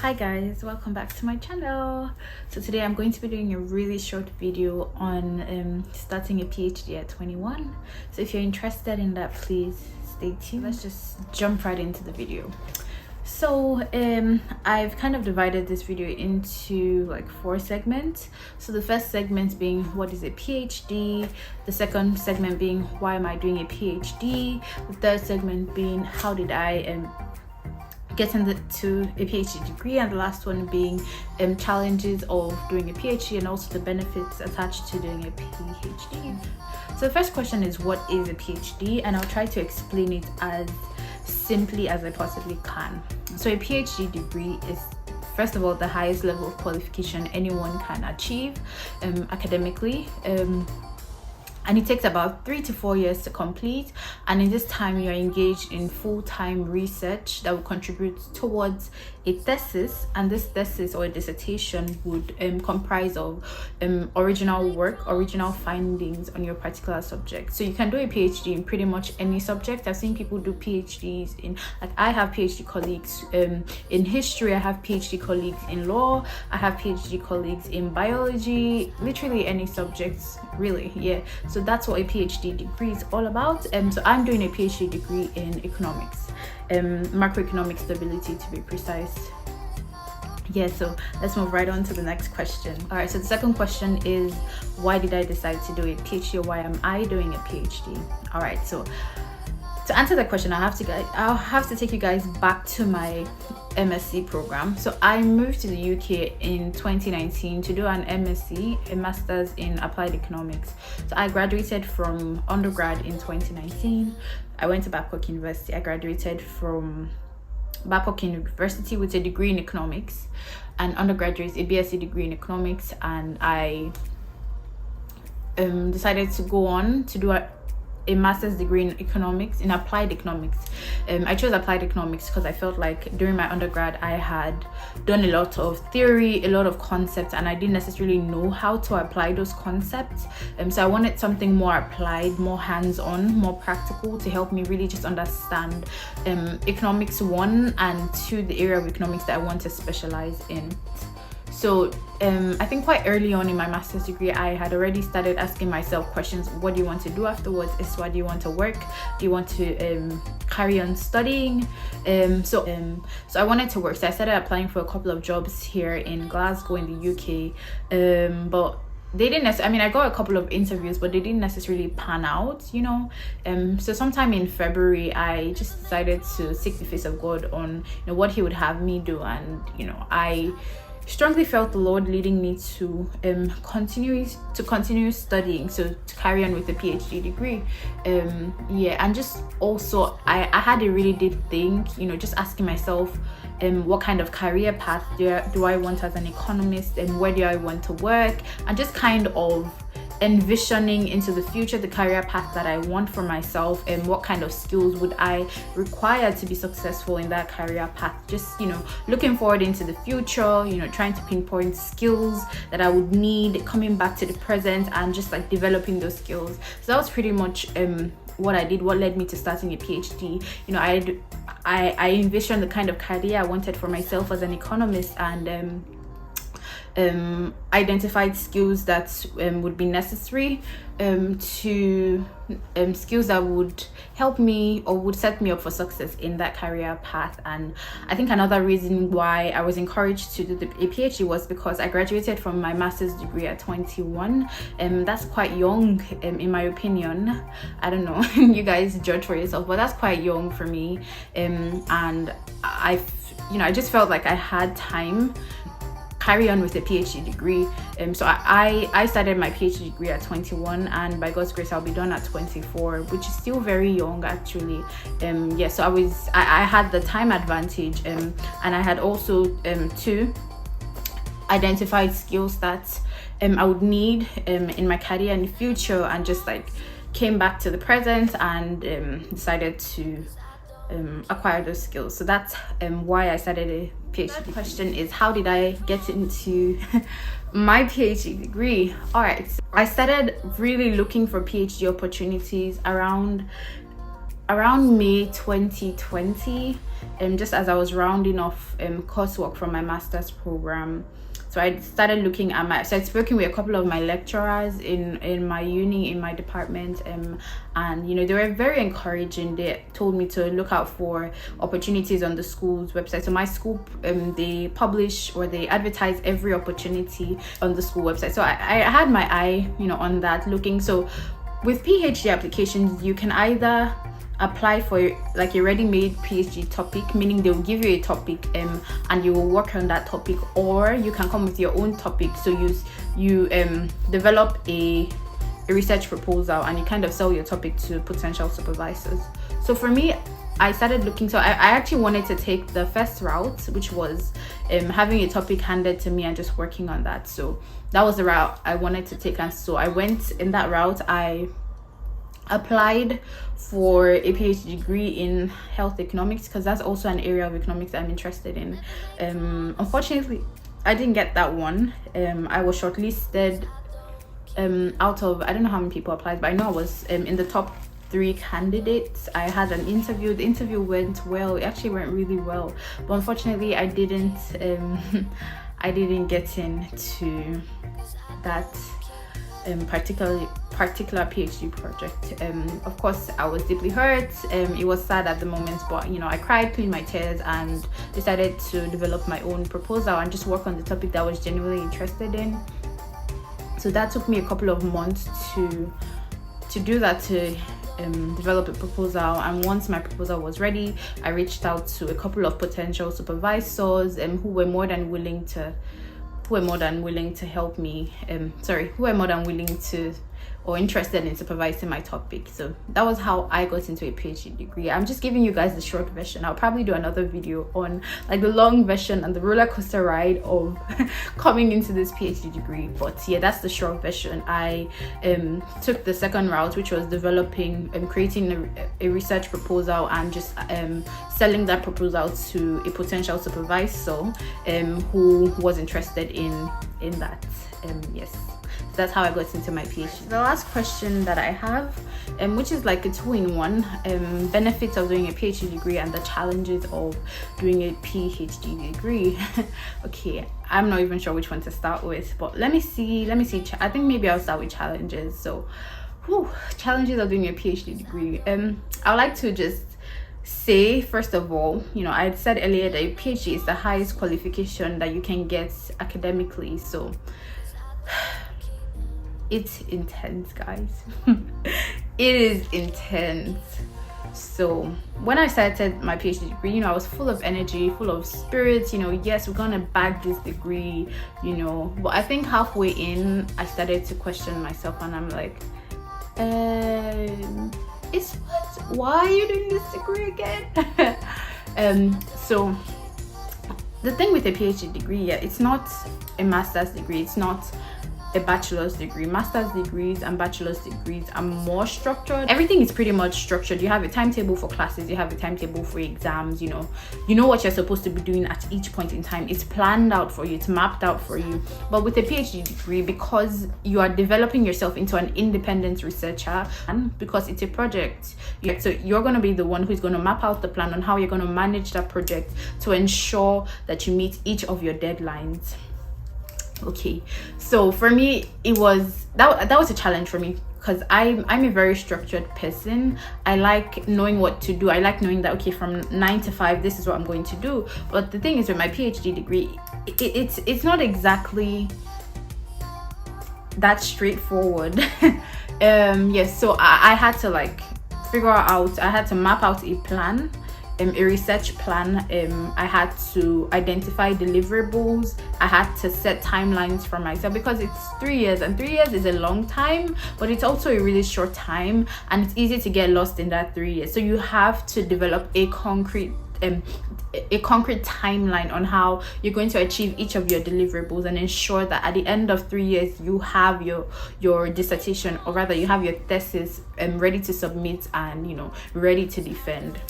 Hi guys, welcome back to my channel. So today I'm going to be doing a really short video on starting a PhD at 21. So if you're interested in that, please stay tuned. Let's just jump right into the video. So I've kind of divided this video into like 4 segments. So the first segment being what is a PhD, the second segment being why am I doing a PhD, the third segment being how did I get into a PhD degree, and the last one being challenges of doing a PhD and also the benefits attached to doing a PhD. So the first question is, what is a PhD? And I'll try to explain it as simply as I possibly can. So a PhD degree is, first of all, the highest level of qualification anyone can achieve academically. And it takes about 3 to 4 years to complete, and in this time you're engaged in full-time research that will contribute towards a thesis, and this thesis or a dissertation would comprise of original work, original findings on your particular subject. So you can do a PhD in pretty much any subject. I've seen people do PhDs in, like, I have PhD colleagues in history, I have PhD colleagues in law, I have PhD colleagues in biology, literally any subjects really. Yeah, so that's what a PhD degree is all about. So I'm doing a PhD degree in economics, macroeconomic stability to be precise. Yeah, so let's move right on to the next question. All right, so the second question is, why did I decide to do a PhD, or why am I doing a PhD? All right, so to answer that question, I'll have to take you guys back to my MSc program. So I moved to the UK in 2019 to do an MSc, a master's in applied economics. So I graduated from undergrad in 2019. I went to Babcock University. I graduated from Babcock University with a degree in economics, and undergraduate a BSc degree in economics, and I decided to go on to do a master's degree in economics, in applied economics. I chose applied economics because I felt like during my undergrad I had done a lot of theory, a lot of concepts, and I didn't necessarily know how to apply those concepts. So I wanted something more applied, more hands-on, more practical to help me really just understand economics 1 and 2, the area of economics that I want to specialize in. So I think quite early on in my master's degree, I had already started asking myself questions. What do you want to do afterwards? Why do you want to work? Do you want to carry on studying? So I wanted to work. So I started applying for a couple of jobs here in Glasgow in the UK. But they didn't necessarily, I mean, I got a couple of interviews, but they didn't necessarily pan out, you know. So sometime in February, I just decided to seek the face of God on, you know, what he would have me do. And, you know, I strongly felt the Lord leading me to continue studying, so to carry on with the PhD degree. Yeah, and just also I had a really deep think, you know, just asking myself what kind of career path do I want as an economist, and where do I want to work, and just kind of envisioning into the future the career path that I want for myself, and what kind of skills would I require to be successful in that career path. Just, you know, looking forward into the future, you know, trying to pinpoint skills that I would need, coming back to the present, and just like developing those skills. So that was pretty much what I did, what led me to starting a PhD. You know, I envisioned the kind of career I wanted for myself as an economist, and identified skills that would be necessary to skills that would help me or would set me up for success in that career path. And I think another reason why I was encouraged to do a PhD was because I graduated from my master's degree at 21. That's quite young in my opinion. I don't know, you guys judge for yourself, but that's quite young for me. And I just felt like I had time carry on with a PhD degree. So I started my PhD degree at 21, and by God's grace I'll be done at 24, which is still very young actually. Yeah, so I had the time advantage, and I had also two identified skills that I would need in my career in the future, and just like came back to the present and decided to acquire those skills. So that's why I started a PhD. The question is, how did I get into my PhD degree? All right, so I started really looking for PhD opportunities around around May 2020, just as I was rounding off coursework from my master's program. So I started looking at so I'd spoken with a couple of my lecturers in my uni, in my department, and you know, they were very encouraging. They told me to look out for opportunities on the school's website. So my school, they publish or they advertise every opportunity on the school website. So I had my eye, you know, on that, looking. So with PhD applications, you can either apply for like a ready-made PhD topic, meaning they will give you a topic and you will work on that topic, or you can come with your own topic. So you develop a research proposal and you kind of sell your topic to potential supervisors. So for me, I started looking. So I actually wanted to take the first route, which was having a topic handed to me and just working on that. So that was the route I wanted to take, and so I went in that route. I applied for a PhD degree in health economics because that's also an area of economics I'm interested in. Unfortunately, I didn't get that one. I was shortlisted out of, I don't know how many people applied, but I know I was in the top 3 candidates. I had an interview. The interview went well. It actually went really well, but unfortunately I didn't get into that particular PhD project. Of course, I was deeply hurt. It was sad at the moment, but you know, I cried, cleaned my tears, and decided to develop my own proposal and just work on the topic that I was genuinely interested in. So that took me a couple of months to do that, to develop a proposal. And once my proposal was ready, I reached out to a couple of potential supervisors who were more than willing to help me, who were more than willing to or interested in supervising my topic. So that was how I got into a PhD degree. I'm just giving you guys the short version. I'll probably do another video on like the long version and the roller coaster ride of coming into this PhD degree. But yeah, that's the short version. I took the second route, which was developing and creating a research proposal and just selling that proposal to a potential supervisor who was interested in that. Yes, that's how I got into my PhD. The last question that I have, which is like a 2-in-1, benefits of doing a PhD degree and the challenges of doing a PhD degree. Okay, I'm not even sure which one to start with, but let me see. I think maybe I'll start with challenges. So challenges of doing a PhD degree. I would like to just say, first of all, you know, I said earlier that a PhD is the highest qualification that you can get academically. So it's intense, guys. It is intense. So when I started my PhD degree, you know, I was full of energy, full of spirit, you know, yes, we're gonna bag this degree, you know. But I think halfway in, I started to question myself, and I'm like, why are you doing this degree again? So the thing with a PhD degree, yeah, it's not a master's degree, it's not a bachelor's degree. Master's degrees and bachelor's degrees are more structured. Everything is pretty much structured. You have a timetable for classes, you have a timetable for exams, you know what you're supposed to be doing at each point in time. It's planned out for you, it's mapped out for you. But with a PhD degree, because you are developing yourself into an independent researcher, and because it's a project, so you're going to be the one who's going to map out the plan on how you're going to manage that project to ensure that you meet each of your deadlines. Okay, so for me, it was that was a challenge for me, because I'm a very structured person. I like knowing what to do. I like knowing that, okay, from 9 to 5 this is what I'm going to do. But the thing is, with my PhD degree, it's not exactly that straightforward. Yes, so I had to like figure out, I had to map out a plan, a research plan. I had to identify deliverables. I had to set timelines for myself, because it's 3 years, and 3 years is a long time, but it's also a really short time, and it's easy to get lost in that 3 years. So you have to develop a concrete timeline on how you're going to achieve each of your deliverables, and ensure that at the end of 3 years you have your dissertation, or rather you have your thesis ready to submit and, you know, ready to defend.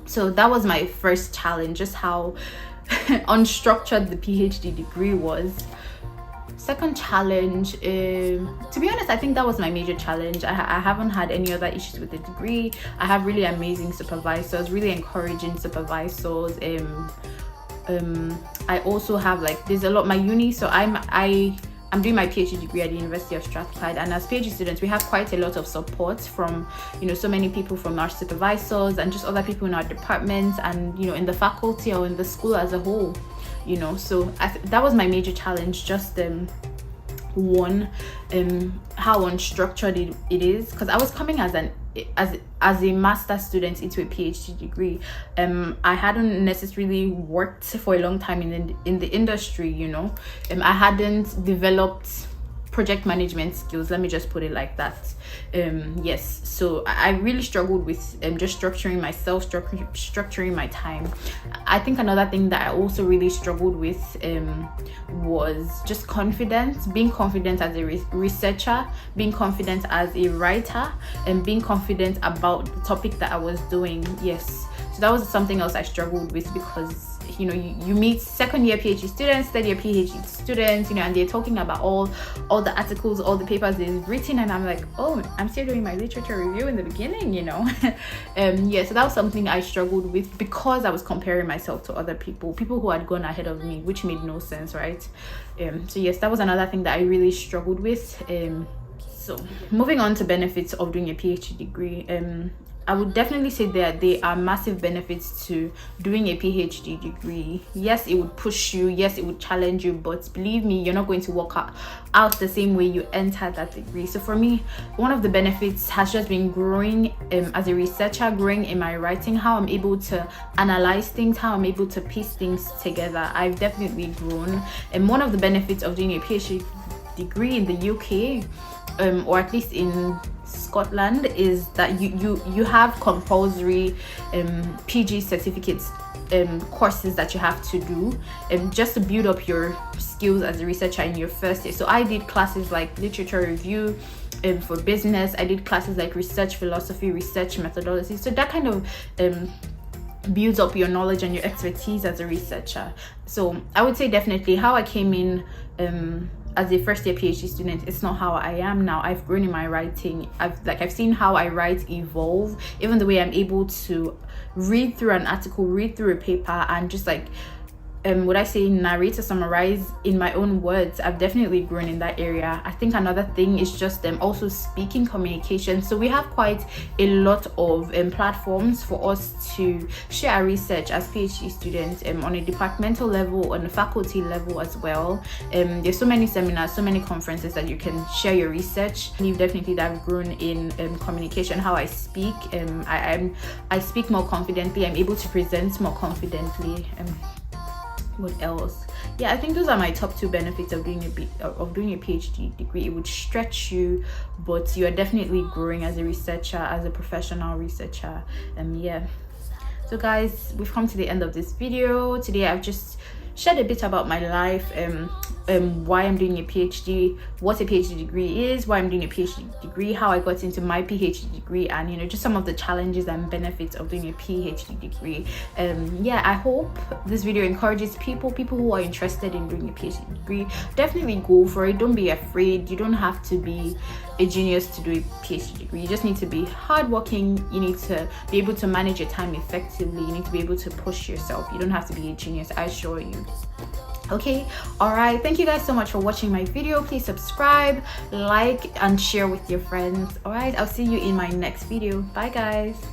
So that was my first challenge, just how unstructured the PhD degree was. second challenge, to be honest, I think that was my major challenge. I haven't had any other issues with the degree. I have really amazing supervisors, really encouraging supervisors. I also have, like, there's a lot, my uni, so I'm doing my PhD degree at the University of Strathclyde, and as PhD students we have quite a lot of support from, you know, so many people from our supervisors and just other people in our departments and, you know, in the faculty or in the school as a whole, you know. So that was my major challenge, just one, how unstructured it is, because I was coming as a master's student into a PhD degree. I hadn't necessarily worked for a long time in the industry, you know. I hadn't developed project management skills, let me just put it like that. Yes, so I really struggled with just structuring myself, structuring my time. I think another thing that I also really struggled with was just confidence, being confident as a researcher, being confident as a writer, and being confident about the topic that I was doing. Yes, so that was something else I struggled with, because, you know, you meet second year PhD students, third year PhD students, you know, and they're talking about all the articles, all the papers they've written, and I'm like, oh, I'm still doing my literature review in the beginning, you know. Yeah, so that was something I struggled with, because I was comparing myself to other people who had gone ahead of me, which made no sense, right? So yes, that was another thing that I really struggled with. So moving on to benefits of doing a PhD degree, I would definitely say that there are massive benefits to doing a PhD degree. Yes, it would push you, yes, it would challenge you, but believe me, you're not going to work out the same way you entered that degree. So for me, one of the benefits has just been growing as a researcher, growing in my writing, how I'm able to analyze things, how I'm able to piece things together. I've definitely grown. And one of the benefits of doing a PhD degree in the UK, or at least in Scotland, is that you have compulsory PG certificates courses that you have to do just to build up your skills as a researcher in your first year. So I did classes like literature review for business. I did classes like research philosophy, research methodology. So that kind of builds up your knowledge and your expertise as a researcher. So I would say definitely how I came in as a first year PhD student, it's not how I am now. I've grown in my writing. I've seen how I write evolve, even the way I'm able to read through an article, read through a paper, and just like would I say narrate or summarize in my own words. I've definitely grown in that area. I think another thing is just also speaking communication. So we have quite a lot of platforms for us to share our research as PhD students on a departmental level, on a faculty level as well. There's so many seminars, so many conferences that you can share your research. And definitely that I've grown in communication, how I speak. I speak more confidently. I'm able to present more confidently. What else? Yeah, I think those are my top two benefits of doing a PhD degree. It would stretch you, but you are definitely growing as a researcher, as a professional researcher. Yeah, so guys, we've come to the end of this video. Today I've just shared a bit about my life, why I'm doing a PhD, what a PhD degree is, why I'm doing a PhD degree, how I got into my PhD degree, and you know, just some of the challenges and benefits of doing a PhD degree. Yeah, I hope this video encourages people who are interested in doing a PhD degree. Definitely go for it. Don't be afraid. You don't have to be a genius to do a PhD degree. You just need to be hardworking. You need to be able to manage your time effectively. You need to be able to push yourself. You don't have to be a genius, I assure you. Okay, all right, thank you guys so much for watching my video. Please subscribe, like, and share with your friends. All right, I'll see you in my next video. Bye guys.